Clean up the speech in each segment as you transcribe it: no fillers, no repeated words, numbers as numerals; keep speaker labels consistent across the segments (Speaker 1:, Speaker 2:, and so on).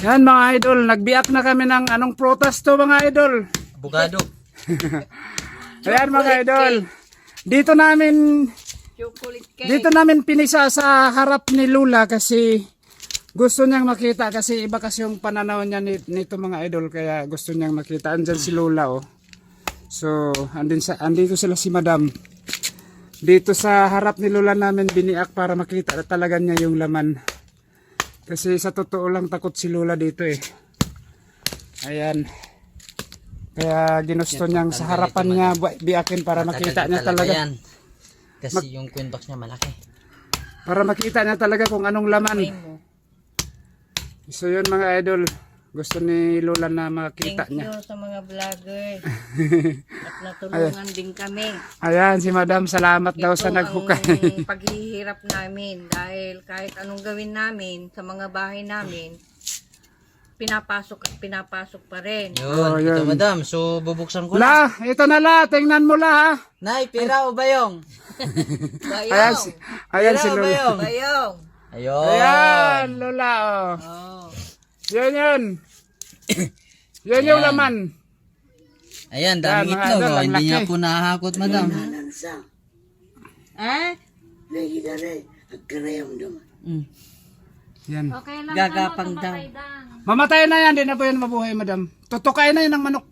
Speaker 1: Yan mga idol, nagbiak na kami ng anong prutas to mga idol.
Speaker 2: Abogado.
Speaker 1: Ayan mga idol. Dito namin pinisa sa harap ni Lula kasi gusto niyang makita kasi iba kasi yung pananaw niya nito mga idol kaya gusto niyang makita. Andyan si Lula oh. So, andito sila si Madam. Dito sa harap ni Lula namin biniak para makita talaga niya yung laman. Kasi sa totoo lang takot si Lula dito eh. Ayan. Kaya ginusto niyang sa harapan niya biakin para makita niya talaga.
Speaker 2: Yan. Kasi yung queen box niya malaki.
Speaker 1: Para makita niya talaga kung anong laman. So yun mga idol. Gusto ni Lula na makita niya.
Speaker 3: Thank you sa mga vlogger. At natulungan din kami.
Speaker 1: Ayan si Madam. Salamat daw sa naghukay.
Speaker 3: Ang paghihirap namin dahil kahit anong gawin namin sa mga bahay namin, pinapasok at pinapasok pa rin.
Speaker 2: Yun,
Speaker 1: yun.
Speaker 2: ito madam. So, bubuksan ko
Speaker 1: La,
Speaker 2: na.
Speaker 1: ito na la. Tingnan mo la ha.
Speaker 2: Nay, pira o bayong?
Speaker 1: Ayan, ayan si
Speaker 2: Pira o
Speaker 1: Lula.
Speaker 2: bayong?
Speaker 3: Bayong.
Speaker 2: Ayun.
Speaker 1: Ayan, Lula oh.
Speaker 3: Oh.
Speaker 1: Yun. Yun yung
Speaker 2: Ayan.
Speaker 1: laman.
Speaker 2: Ayan, daming
Speaker 1: Ayan, mga
Speaker 2: itlog.
Speaker 1: idol,
Speaker 2: Oh.
Speaker 1: ang
Speaker 2: Hindi niya
Speaker 1: laki.
Speaker 2: po nahahakot madam. Mm.
Speaker 1: Yan.
Speaker 4: Okay lang.
Speaker 3: Gagapang daw.
Speaker 1: Mamatay na yan. Di na po yan mabuhay, Madam. Tutukay na yan ng manok.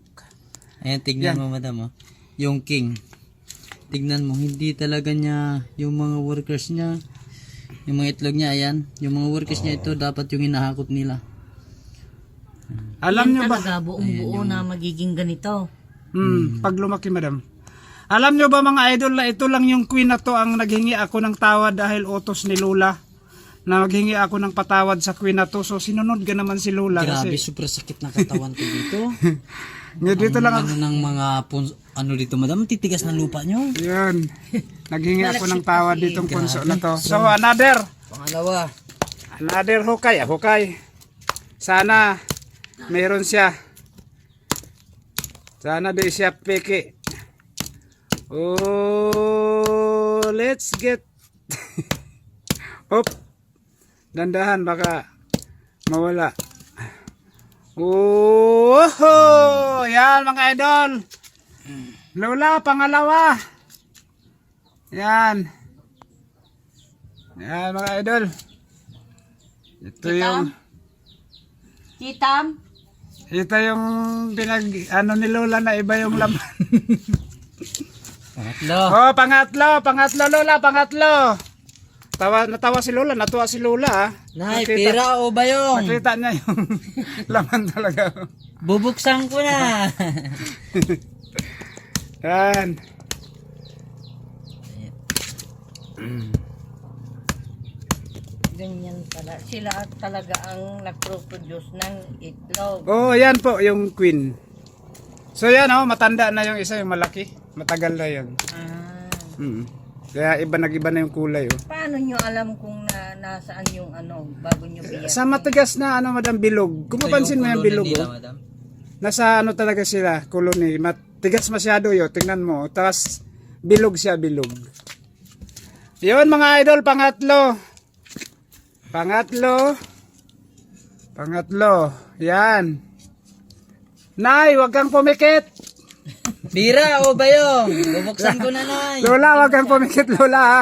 Speaker 2: Ayan, tignan mo madam. Oh. Yung king. Tignan mo, hindi talaga niya yung mga workers niya. Yung mga itlog niya, ayan. Yung mga workers niya ito, dapat yung hinahakot nila.
Speaker 1: Alam nyo ba?
Speaker 3: Talaga buong buo na magiging ganito.
Speaker 1: Pag lumaki, Madam. Alam nyo ba mga idol na ito lang yung queen na to ang naghingi ako ng tawad dahil utos ni Lula. Na maghingi ako ng patawad sa queen na to. So sinunod ka naman si Lula.
Speaker 2: Grabe,
Speaker 1: Kasi
Speaker 2: super sakit na katawan ko dito.
Speaker 1: dito lang ako.
Speaker 2: Ano ng mga ano dito madam, titigas ng lupa nyo.
Speaker 1: Yun. Naghingi ako ng tawad ditong punso na to. So another
Speaker 2: Pangalawa.
Speaker 1: hukay. Hukay. Sana meron siya. Sana di siya peke. Oh, let's get. Hop. Dandahan baka mawala. Oh, yan mga idol. Lola, pangalawa. Yan. Yan mga idol. Ito yung
Speaker 3: Titam.
Speaker 1: ito yung ano ni Lola na iba yung laman.
Speaker 2: Pangatlo.
Speaker 1: Oh, pangatlo Lola, pangatlo. Natawa si Lola, natuwa si Lola ah.
Speaker 2: Nay, pira o bayong?
Speaker 1: Nakita niya yung laman talaga.
Speaker 2: Bubuksan ko na.
Speaker 1: Yan.
Speaker 3: Ganyan pala. Sila talaga ang nagproduce ng itlog.
Speaker 1: Oh, yan po yung queen. So yan oh, matanda na yung isa, yung malaki. Matagal na yun. Kaya nag-iba na yung kulay oh.
Speaker 3: Paano nyo alam kung nasaan yung ano bago nyo biyak?
Speaker 1: Sa matigas na ano madam bilog. Kung mapansin mo yung bilog oh.
Speaker 2: Madam.
Speaker 1: Nasa ano talaga sila, colony. Matigas masyado yun, tingnan mo. Tapos bilog siya, bilog. Yun mga idol, pangatlo. Pangatlo. Yan. Nay, wag kang pumikit.
Speaker 2: Pira o bayong? Bubuksan ko na, nay.
Speaker 1: Lola, wag kang pumikit, Lola. Ha?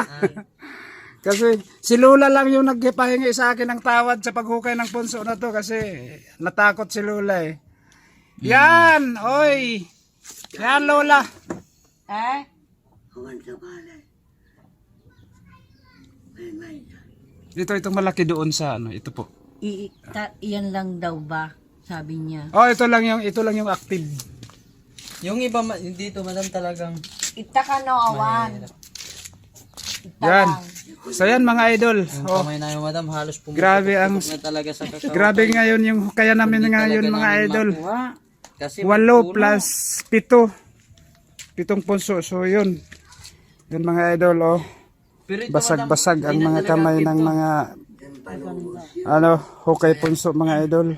Speaker 1: Kasi si Lola lang yung nagpahingi sa akin ng tawad sa paghukay ng punso na to kasi natakot si Lola eh. Yan, oy. Yan, Lola.
Speaker 3: Eh?
Speaker 1: Itong malaki doon sa ano, ito po.
Speaker 3: Iyan lang daw ba? Sabi niya.
Speaker 1: Oh, ito lang yung active.
Speaker 2: Yung iba, dito madam talagang.
Speaker 3: Itaka no awan.
Speaker 1: Yan. So yan mga idol.
Speaker 2: Yung
Speaker 1: Oh,
Speaker 2: kamay namin madam, halos pumutok.
Speaker 1: grabe ang
Speaker 2: na talaga sa katawan.
Speaker 1: grabe ngayon yung kaya namin
Speaker 2: Hindi
Speaker 1: ngayon
Speaker 2: talaga
Speaker 1: mga
Speaker 2: namin
Speaker 1: idol.
Speaker 2: makuha. Kasi
Speaker 1: 8
Speaker 2: puno.
Speaker 1: plus 7. 7 punso. So yun. Yun mga idol oh.
Speaker 2: Pero ito,
Speaker 1: Basag-basag
Speaker 2: madam,
Speaker 1: ang
Speaker 2: hindi na
Speaker 1: mga
Speaker 2: talaga
Speaker 1: kamay
Speaker 2: active
Speaker 1: ng
Speaker 2: to.
Speaker 1: mga hukay punso mga idol.